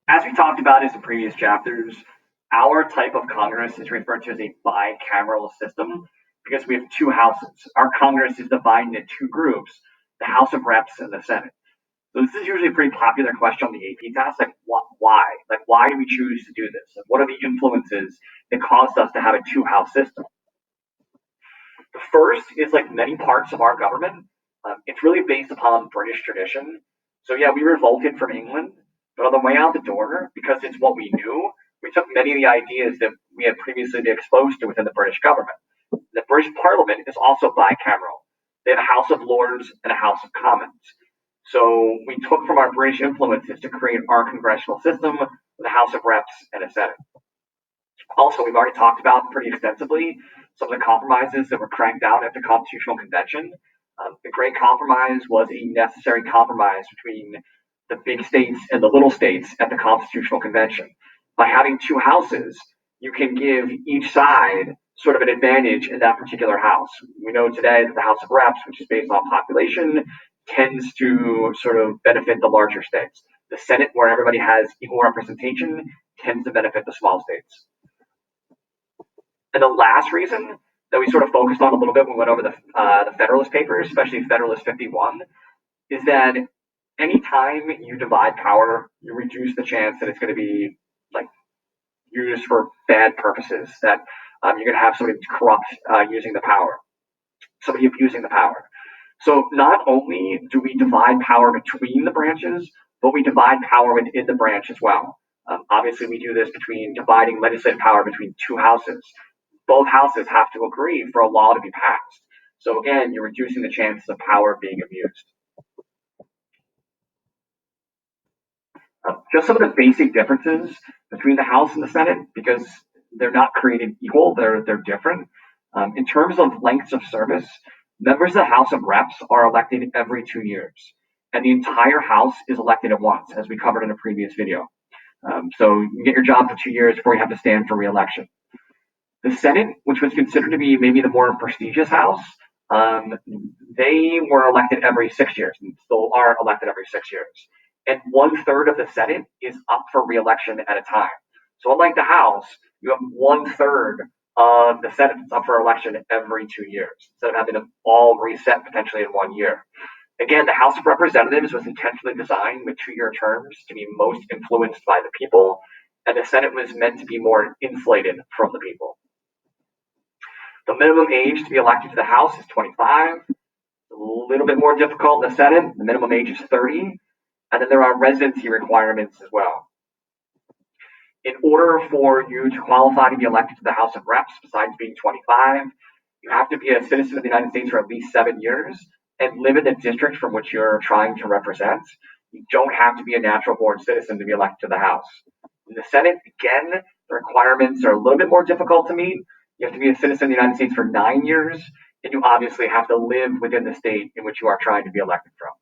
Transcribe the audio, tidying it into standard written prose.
As we talked about in some previous chapters, our type of Congress is referred to as a bicameral system because we have two houses. Our Congress is divided into two groups, the House of Reps and the Senate. So this is usually a pretty popular question on the AP test, like why? Like why do we choose to do this? Like, what are the influences that caused us to have a two-house system? The first is like many parts of our government. It's really based upon British tradition. So yeah, we revolted from England, but on the way out the door, because it's what we knew, we took many of the ideas that we had previously been exposed to within the British government. The British Parliament is also bicameral. They have a House of Lords and a House of Commons. So we took from our British influences to create our congressional system with a House of Reps and a Senate. Also, we've already talked about pretty extensively some of the compromises that were cranked out at the Constitutional Convention. The Great Compromise was a necessary compromise between the big states and the little states at the Constitutional Convention. By having two houses, you can give each side sort of an advantage in that particular house. We know today that the House of Reps, which is based on population, tends to sort of benefit the larger states. The Senate, where everybody has equal representation, tends to benefit the small states. And the last reason that we sort of focused on a little bit when we went over the Federalist Papers, especially Federalist 51, is that anytime you divide power, you reduce the chance that it's going to be like used for bad purposes, that you're going to have somebody corrupt using the power, somebody abusing the power. So not only do we divide power between the branches, but we divide power within the branch as well. Obviously, we do this between dividing legislative power between two houses. Both houses have to agree for a law to be passed. So again, you're reducing the chances of power being abused. Just some of the basic differences between the House and the Senate, because they're not created equal, they're different. In terms of lengths of service, members of the House of Reps are elected every 2 years, and the entire House is elected at once, as we covered in a previous video. So you get your job for 2 years before you have to stand for re-election. The Senate, which was considered to be maybe the more prestigious house, they were elected every 6 years and still are elected every 6 years. And 1/3 of the Senate is up for re-election at a time. So unlike the House, you have 1/3 of the Senate that's up for election every 2 years, instead of having them all reset potentially in 1 year. Again, the House of Representatives was intentionally designed with 2-year terms to be most influenced by the people, and the Senate was meant to be more insulated from the people. The minimum age to be elected to the House is 25. A little bit more difficult in the Senate. The minimum age is 30. And then there are residency requirements as well. In order for you to qualify to be elected to the House of Reps, besides being 25, you have to be a citizen of the United States for at least 7 years and live in the district from which you're trying to represent. You don't have to be a natural born citizen to be elected to the House. In the Senate, again, the requirements are a little bit more difficult to meet. You have to be a citizen of the United States for 9 years, and you obviously have to live within the state in which you are trying to be elected from.